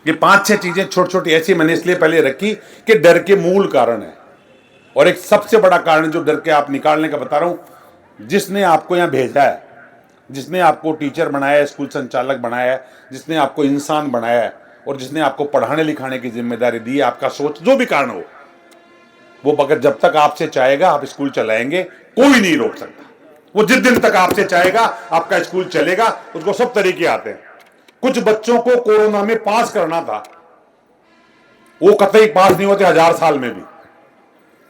ये 5-6 चीजें छोटी छोटी ऐसी मैंने इसलिए पहले रखी कि डर के मूल कारण है, और एक सबसे बड़ा कारण जो डर के आप निकालने का बता रहा हूं, जिसने आपको यहां भेजा है, जिसने आपको टीचर बनाया है, स्कूल संचालक बनाया है, जिसने आपको इंसान बनाया है, और जिसने आपको पढ़ाने लिखाने की जिम्मेदारी दी है, आपका सोच जो भी कारण हो, वो अगर जब तक आपसे चाहेगा आप स्कूल चलाएंगे, कोई नहीं रोक सकता। वो जिस दिन तक आपसे चाहेगा आपका स्कूल चलेगा। उसको सब तरीके आते हैं। कुछ बच्चों को कोरोना में पास करना था, वो कतई पास नहीं होते 1000 साल में भी।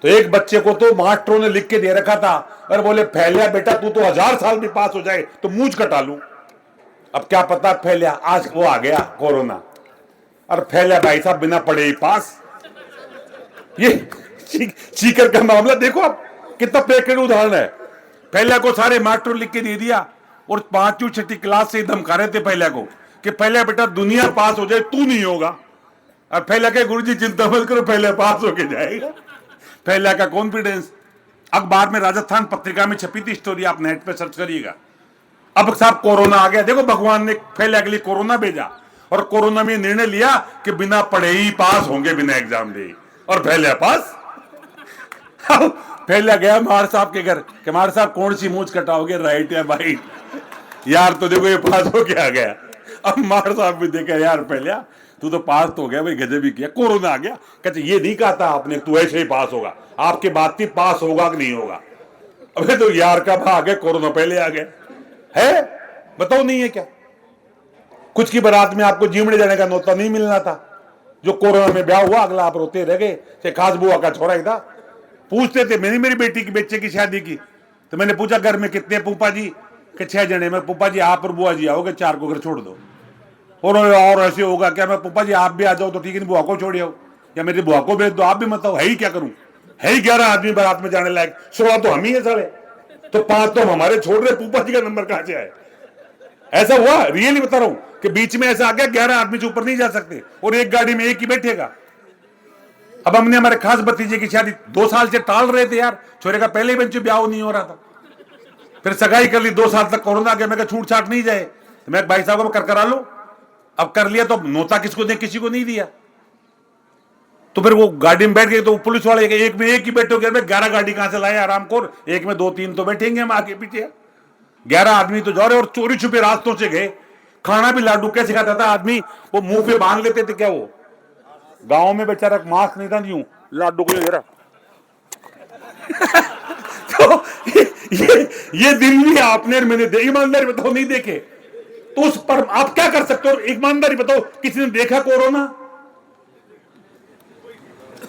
तो एक बच्चे को तो मास्टरों ने लिख के दे रखा था, और बोले फैलिया बेटा तू तो 1000 साल भी पास हो जाए तो मूंछ कटा लूं। अब क्या पता फैलिया, आज वो आ गया कोरोना, और फैलिया भाई साहब बिना पढ़े ही पास। ये सीकर का मामला देखो आप, कितना प्रेक्षणीय उदाहरण है। फैलिया को सारे मास्टर लिख के दे दिया, और 5वीं 6वीं क्लास से धमका रहे थे फैलिया को कि फैलिया बेटा दुनिया पास हो जाए तू नहीं होगा। और फैलिया के गुरुजी चिंता मत करो, फैलिया पास होके जाएगा। फैलिया का कॉन्फिडेंस अखबार में, राजस्थान पत्रिका में छपी थी स्टोरी, आप नेट पे सर्च करिएगा। अब साहब कोरोना आ गया, देखो भगवान ने फैलिया के लिए कोरोना भेजा, और कोरोना में निर्णय लिया कि बिना पढ़े ही पास होंगे, बिना एग्जाम दे, और फैलिया पास। फैलिया गया मार साहब के घर कि मार साहब कौन सी मूंछ कटाओगे, राइट या वाइट? यार तो देखो ये पास हो के आ गया। अब मार साहब भी देखा, यार फैलिया तू तो पास तो हो गया भाई, गजब ही किया, कोरोना आ गया। कहते ये नहीं कहा था आपने तू ऐसे ही पास होगा, आपकी बात थी पास होगा कि नहीं होगा। अबे तो यार का भाग गया, कोरोना पहले आ गया है, बताओ नहीं है क्या? कुछ की बारात में आपको जीमड़े जाने का नौता नहीं मिलना था, जो कोरोना में ब्याह हुआ, अगला आप रोते रह गए। खास बुआ का छोरा ही था, पूछते थे, मेरी बेटी की बच्चे की शादी की, तो मैंने पूछा घर में कितने फूफा जी? कि 6 जने में पुप्पा जी आप और बुआ जी आओगे, 4 को घर छोड़ दो। और ऐसे होगा क्या, मैं पुप्पा जी आप भी आ जाओ तो ठीक है, बुआ को छोड़ आओ या मेरी बुआ को भेज दो, आप भी मत आओ। है ही क्या करूं, है ही 11 आदमी बारात में जाने लायक, 16 तो हम ही है सारे, तो 5 तो हमारे छोड़ रहे, पुप्पा जी का नंबर कहां से आए। ऐसा हुआ, रियली बता रहा हूं कि बीच में ऐसा आ गया 11 आदमी से ऊपर नहीं जा सकते और एक गाड़ी में एक ही बैठेगा। अब हमने हमारे खास भतीजे की शादी 2 साल से टाल रहे थे यार, छोरे का पहले ही बच्चे ब्याह नहीं हो रहा था, फिर सगाई कर ली, 2 साल तक कोरोना गया। मैं छूट छाट नहीं जाए, मैं भाई साहब को करा लो, अब कर लिया तो नोता किसको दे, किसी को नहीं दिया। तो फिर वो गाड़ी में बैठ गए तो पुलिस वाले एक में एक ही बैठो, 11 गाड़ी कहां से लाए आराम खोर, एक में 2-3 तो बैठेंगे हम आगे पीछे, 11 आदमी तो जा रहे और चोरी छुपे रास्तों से गए। खाना भी लाडू कैसे खाता था आदमी, वो मुंह पे बांध लेते थे क्या, वो गांव में बेचारा मास्क नहीं था, यूं लाडू को घेरा तो ये दिन भी आपने मैंने ईमानदारी बताओ नहीं देखे तो उस पर आप क्या कर सकते हो, ईमानदारी बताओ। किसी ने देखा कोरोना,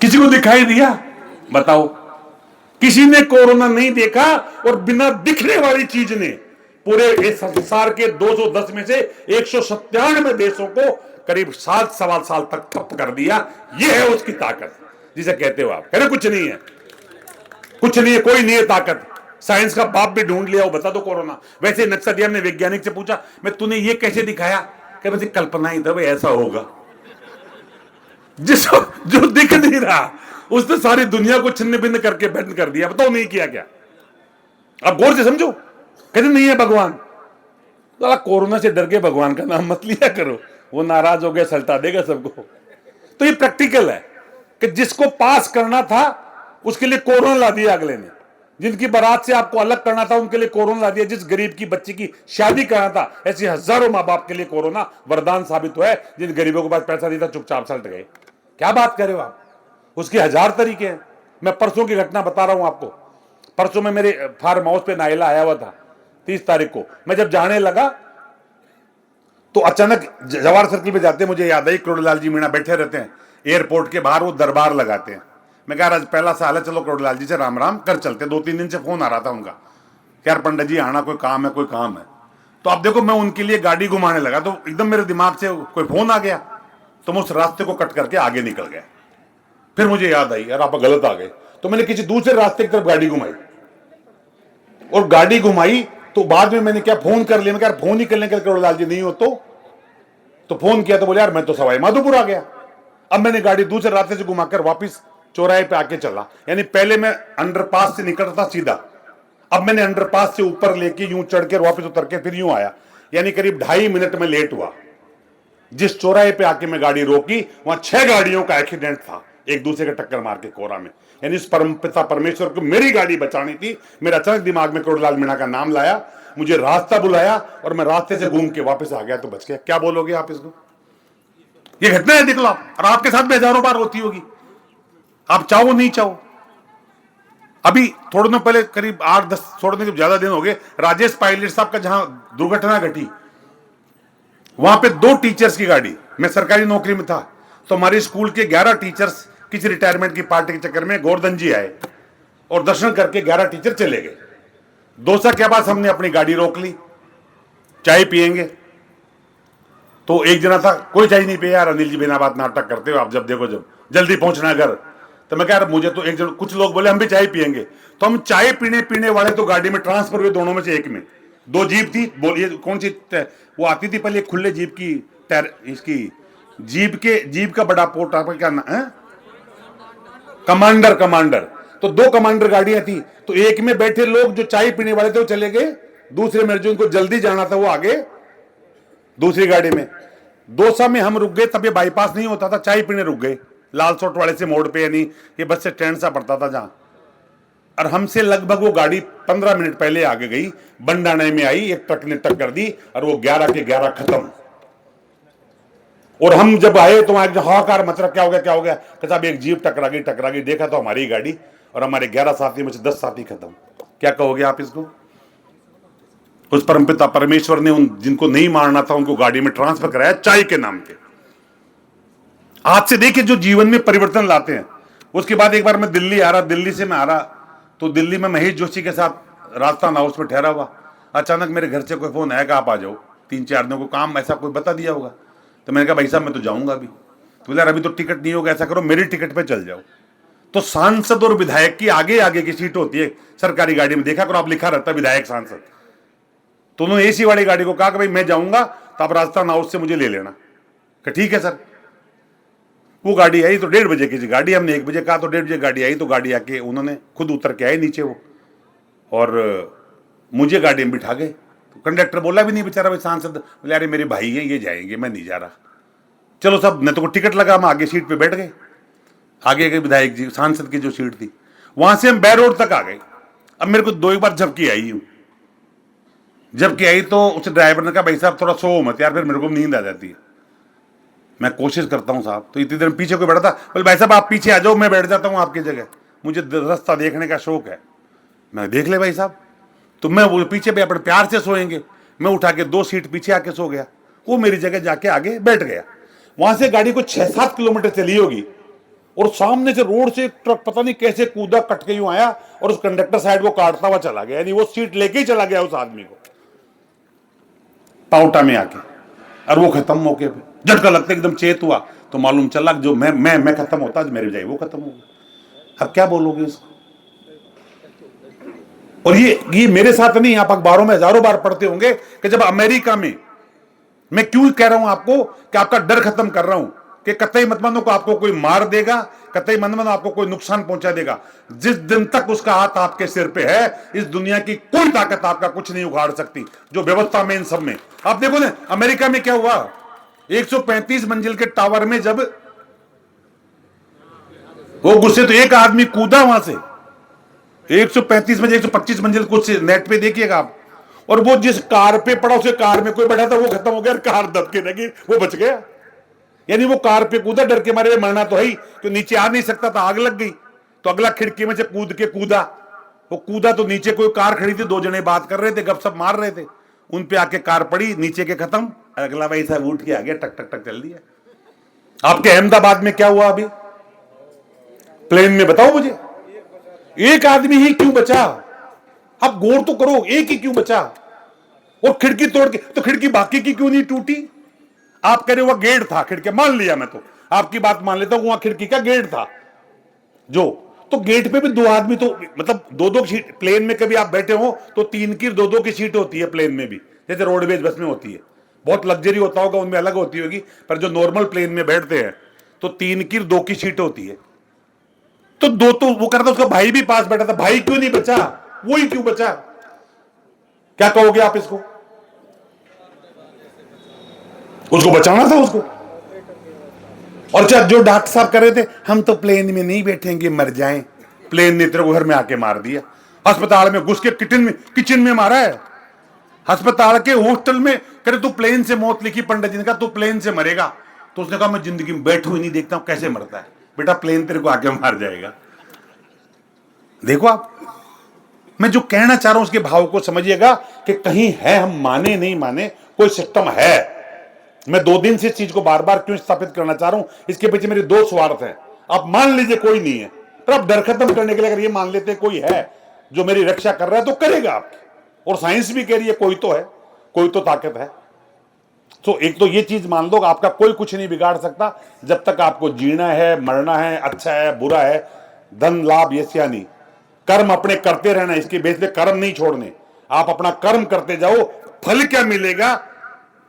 किसी को दिखाई दिया, बताओ। किसी ने कोरोना नहीं देखा और बिना दिखने वाली चीज ने पूरे संसार के 210 में से 197 देशों को करीब 7 सवा साल तक ठप कर दिया। यह है उसकी ताकत जिसे कहते हो आप, कह रहे कुछ नहीं है, कुछ नहीं है, कोई नहीं है ताकत। साइंस का बाप भी ढूंढ लिया हो, बता दो कोरोना। वैसे नक्सलिया ने वैज्ञानिक से पूछा, मैं तूने ये कैसे दिखाया, कि मुझे कल्पना ही था भाई ऐसा होगा। जिसको जो दिख नहीं रहा उसने सारी दुनिया को छिन्न भिन्न करके बंद कर दिया, बताओ नहीं किया क्या। अब गौर से समझो, कहते नहीं है भगवान, तो कोरोना से डर के भगवान का नाम मत लिया करो, वो नाराज हो गया सल्टा देगा सबको। तो ये प्रैक्टिकल है कि जिसको पास करना था उसके लिए कोरोना ला दिया अगले ने, जिनकी बारात से आपको अलग करना था उनके लिए कोरोना ला दिया, जिस गरीब की बच्ची की शादी करना था ऐसे हजारों माँ बाप के लिए कोरोना वरदान साबित हुआ है। जिन गरीबों के पास पैसा नहीं था चुपचाप सल्ट गए। क्या बात कर रहे हो आप, उसके 1000 तरीके हैं। मैं परसों की घटना बता रहा हूं आपको। परसों में मेरे फार्म हाउस पे नाइला आया हुआ था 30 तारीख को। मैं जब जाने लगा तो अचानक जवाहर सर्किल पे जाते मुझे याद आई करोड़लाल जी मीणा बैठे रहते हैं एयरपोर्ट के बाहर, वो दरबार लगाते हैं। मैं कहा आज पहला साल है, चलो करोड़लाल जी से राम राम कर चलते। 2-3 दिन से फोन आ रहा था उनका, यार पंडित जी आना, कोई काम है, कोई काम है। तो अब देखो मैं उनके लिए गाड़ी घुमाने लगा तो एकदम मेरे दिमाग से कोई फोन आ गया, तो मैं उस रास्ते को कट करके आगे निकल गया। फिर मुझे याद आई यार आप गलत आ गए, तो मैंने किसी दूसरे रास्ते की तरफ गाड़ी घुमाई, और गाड़ी घुमाई तो बाद में मैंने क्या फोन कर लिया। मैं क्या फोन ही करने के करोड़लाल जी नहीं हो तो फोन किया तो बोले यार मैं तो सवाई माधोपुर आ गया। अब मैंने गाड़ी दूसरे रास्ते से घुमाकर वापस चौराहे पे आके चला, यानी पहले मैं अंडरपास से निकलता था सीधा, अब मैंने अंडरपास से ऊपर लेके यूं चढ़ के वापस उतर के फिर यूं आया, यानी करीब 2.5 मिनट में लेट हुआ। जिस चौराहे पे आके मैं गाड़ी रोकी वहां 6 गाड़ियों का एक्सीडेंट था, एक दूसरे के टक्कर मार के कोहरा में। यानी इस परमपिता परमेश्वर को मेरी गाड़ी बचानी थी। मेरा अचानक दिमाग में करोड़लाल मीणा का नाम लाया, मुझे रास्ता बुलाया और मैं रास्ते से घूम के वापस आ गया तो बच गया। क्या बोलोगे आप इसको, ये घटना है देख लो आप, और आपके साथ में हजारों बार होती होगी, आप चाहो नहीं चाहो। अभी थोड़े दिन पहले करीब 8-10 थोड़े दिन ज्यादा दिन हो गए, राजेश पायलट साहब का जहां दुर्घटना घटी वहां पे 2 टीचर्स की गाड़ी, मैं सरकारी नौकरी में था तो हमारे स्कूल के 11 टीचर्स किसी रिटायरमेंट की पार्टी के चक्कर में गोवर्धन जी आए और दर्शन करके 11 टीचर चले गए। 2 के बाद हमने अपनी गाड़ी रोक ली, चाय पियेंगे। तो एक जना था, कोई चाय नहीं पिया यार, अनिल जी बिना बात नाटक करते हो आप, जब देखो जब जल्दी पहुंचना घर। तो मैं कह रहा मुझे तो एक जन, कुछ लोग बोले हम भी चाय पियेंगे, तो हम चाय पीने वाले तो गाड़ी में ट्रांसफर हुए, दोनों में से एक में। 2 जीप थी, बोलिए कौन सी वो आती थी पहले, खुले जीप की इसकी जीप का बड़ा पोर्ट आपका क्या नाम है, कमांडर। तो 2 कमांडर गाड़ियां थी, तो एक में बैठे लोग जो चाय पीने वाले थे वो चले गए, दूसरे में जो उनको जल्दी जाना था वो आगे दूसरी गाड़ी में। 2 में हम रुक गए, तब ये बाईपास नहीं होता था, चाय पीने रुक गए लाल सोट वाले से मोड़ पे, यानी ये बस से स्टैंड सा पड़ता था जहां। और हमसे लगभग वो गाड़ी 15 मिनट पहले आगे गई, बंडाने में आई, एक ट्रक ने टक्कर दी और वो 11 के 11 खत्म। और हम जब आए तो वहां हाहाकार मच रहा, क्या हो गया, कि साहब एक जीप टकरा गई, देखा तो हमारी गाड़ी और हमारे 11 साथी में से 10 साथी खत्म। क्या कहोगे आप इसको। उस परमपिता परमेश्वर ने उन जिनको नहीं मारना था उनको गाड़ी में ट्रांसफर कराया चाय के नाम पे। आज से देखिए जो जीवन में परिवर्तन लाते हैं। उसके बाद एक बार मैं दिल्ली से मैं आ रहा तो दिल्ली में महेश जोशी के साथ राजस्थान हाउस में ठहरा हुआ, अचानक मेरे घर से कोई फोन आया कि आप आ जाओ, 3-4 दिनों को काम ऐसा कोई बता दिया होगा। तो मैंने कहा भाई साहब मैं तो जाऊंगा अभी। तो बोला अभी तो टिकट नहीं होगा, ऐसा करो मेरी टिकट पे चल जाओ। तो सांसद और विधायक की आगे आगे की सीट होती है सरकारी गाड़ी में, देखा करो आप, लिखा रहता है विधायक सांसद। तो उन्होंने एसी वाली गाड़ी को कहा कि भाई मैं जाऊंगा तो आप राजस्थान हाउस से मुझे ले लेना। कि ठीक है सर। वो गाड़ी आई तो 1:30 बजे की गाड़ी, हमने 1 बजे कहा तो 1:30 बजे गाड़ी आई। तो गाड़ी आके उन्होंने खुद उतर के आए नीचे वो, और मुझे गाड़ी में बिठा गए। तो कंडक्टर बोला भी नहीं बेचारा, भाई सांसद बोले अरे मेरे भाई है ये जाएंगे, मैं नहीं जा रहा। चलो सब, ने तो टिकट लगा, हम आगे सीट पे बैठ गए। आगे के विधायक जी सांसद की जो सीट थी, वहां से हम बै रोड तक आ गए। अब मेरे को 2 बार झपकी आई हूं। झपकी आई तो उस ड्राइवर ने कहा भाई साहब थोड़ा सो मत यार, फिर मेरे को नींद आ जाती है। मैं कोशिश करता हूं साहब। तो इतनी देर पीछे कोई बैठा था, बोले भाई साहब आप पीछे आ जाओ, मैं बैठ जाता हूं आपकी जगह, मुझे रास्ता देखने का शौक है। मैं देख ले भाई साहब। तो मैं वो पीछे भी अपने प्यार से सोएंगे, मैं उठा के 2 सीट पीछे आके सो गया। वो मेरी जगह जाके आगे बैठ गया। वहां से गाड़ी को 6-7 किलोमीटर चली होगी, और सामने से रोड से ट्रक पता नहीं कैसे कूदा, कट के यूं आया और उस कंडक्टर साइड को काटता हुआ चला गया। यानी वो सीट लेके ही चला गया उस आदमी को, पाउटा में आके। और वो खत्म मौके पे, झटका लगता एकदम चेत हुआ तो मालूम चला जो मैं खत्म होता, मेरी बजाय वो खत्म हो गया। अब क्या बोलोगे इसको? और ये मेरे साथ नहीं, आप अखबारों में हजारों बार पढ़ते होंगे कि जब अमेरिका में, मैं क्यों कह रहा हूं आपको कि आपका डर खत्म कर रहा हूं कि कतई मत मानो को आपको कोई मार देगा, कतई मत मानो आपको कोई नुकसान पहुंचा देगा। जिस दिन तक उसका हाथ आपके सिर पे है, इस दुनिया की कोई ताकत आपका कुछ नहीं उखाड़ सकती, जो व्यवस्था में इन सब में। आप देखो ना अमेरिका में क्या हुआ, 135 मंजिल के टावर में जब वो घुसे तो एक आदमी कूदा वहां से, 135 मंजिल 125 मंजिल, कुछ नेट पे देखिएगा आप। और वो जिस कार पे पड़ा, उसे कार में कोई बैठा था वो खत्म हो गया, कार दबके लगी, वो बच गया। यानी वो कार पे कूदा, डर के मारे मरना तो है ही, तो नीचे आ नहीं सकता था, आग लग गई। तो अगला खिड़की में से कूद के कूदा, वो कूदा तो नीचे कोई कार खड़ी थी, 2 जने बात कर रहे थे, गपशप मार रहे थे, उन पे आके कार पड़ी, नीचे के खत्म। अगला भाई साहब उठ के आ गया, टक टक टक चल दिया। आपके अहमदाबाद में क्या हुआ अभी प्लेन में, बताओ मुझे। एक आदमी ही क्यों बचा? आप गौर तो करो, एक ही क्यों बचा? और खिड़की तोड़ के, तो खिड़की बाकी की क्यों नहीं टूटी? आप कह रहे हो वह गेट था, खिड़की मान लिया, मैं तो आपकी बात मान लेता हूं, वहां खिड़की का गेट था जो, तो गेट पे भी 2 आदमी, तो मतलब 2-2 सीट। प्लेन में कभी आप बैठे हो तो 3 की 2-2 की सीट होती है प्लेन में भी, जैसे रोडवेज बस में होती है। बहुत लग्जरी होता होगा उनमें, अलग होती होगी, पर जो नॉर्मल प्लेन में बैठते हैं तो 3 की 2 की सीट होती है। तो 2 तो वो करता, उसका भाई भी पास बैठा था, भाई क्यों नहीं बचा? वो ही क्यों बचा? क्या कहोगे आप इसको? उसको बचाना था उसको। और जो डॉक्टर साहब कर रहे थे, हम तो प्लेन में नहीं बैठेंगे, मर जाएं। प्लेन ने तेरे को घर में आके मार दिया, अस्पताल में घुस के किचन में मारा है, अस्पताल के हॉस्टल में। करे तू प्लेन से मौत लिखी, पंडित जी ने कहा तू प्लेन से मरेगा। तो उसने कहा मैं जिंदगी में बैठू ही नहीं, देखता हूं कैसे मरता है। बेटा प्लेन तेरे को आके मार जाएगा। देखो आप, मैं जो कहना चाह रहा हूं उसके भाव को समझिएगा कि कहीं है, हम माने नहीं माने, कोई सिस्टम है। मैं 2 दिन से इस चीज को बार बार क्यों स्थापित करना चाह रहा हूं, इसके पीछे मेरे 2 स्वार्थ हैं। आप मान लीजिए कोई नहीं है, पर आप डर खत्म करने के लिए अगर ये मान लेते कोई है जो मेरी रक्षा कर रहा है, तो करेगा आपकी। और साइंस भी कह रही है कोई तो है, कोई तो ताकत है। तो एक तो ये चीज मान लो, आपका कोई कुछ नहीं बिगाड़ सकता जब तक आपको जीना है, मरना है, अच्छा है, बुरा है, धन लाभ ये नहीं, कर्म अपने करते रहना, इसके बेस पे कर्म नहीं छोड़ने। आप अपना कर्म करते जाओ, फल क्या मिलेगा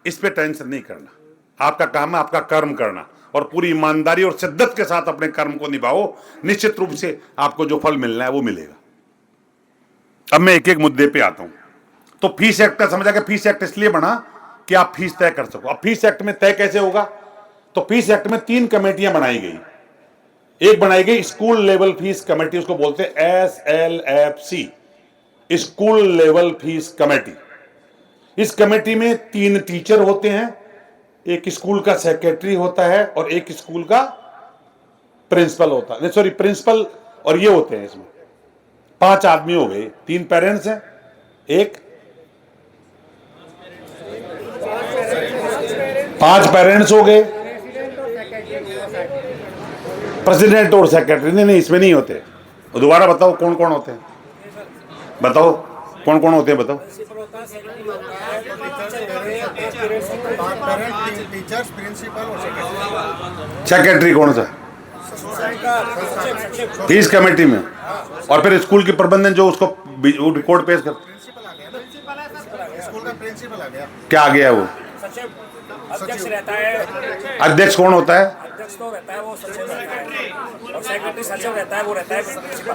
इस पे टेंशन नहीं करना। आपका काम है आपका कर्म करना, और पूरी ईमानदारी और शिद्दत के साथ अपने कर्म को निभाओ, निश्चित रूप से आपको जो फल मिलना है वो मिलेगा। अब मैं एक एक मुद्दे पे आता हूं। तो फीस एक्ट समझ आ गया। फीस एक्ट इसलिए बना कि आप फीस तय कर सको। अब फीस एक्ट में तय कैसे होगा? तो फीस एक्ट में 3 कमेटियां बनाई गई। एक बनाई गई स्कूल लेवल फीस कमेटी, उसको बोलते हैं SLFC, school level fees committee. इस कमेटी में 3 टीचर होते हैं, एक स्कूल का सेक्रेटरी होता है और एक स्कूल का प्रिंसिपल होता है, सॉरी प्रिंसिपल, और ये होते हैं इसमें 5 आदमी हो गए। 3 पेरेंट्स हैं, एक 5 पेरेंट्स हो गए, प्रेसिडेंट और सेक्रेटरी। नहीं इसमें नहीं होते। दोबारा बताओ कौन कौन होते हैं, बताओ। कौन कौन होते हैं बताओ। टीचर्स, प्रिंसिपल और सेक्रेटरी कौन सा? फीस कमेटी में। और फिर स्कूल की प्रबंधन जो उसको रिकॉर्ड पेश कर, स्कूल का प्रिंसिपल आ गया। क्या आ गया वो? अध्यक्ष रहता है। अध्यक्ष कौन होता है? अध्यक्ष तो रहता है वो सचिव रहता है, और सेक्रेटरी सचिव रहता है, वो रहता है प्रिंसिपल।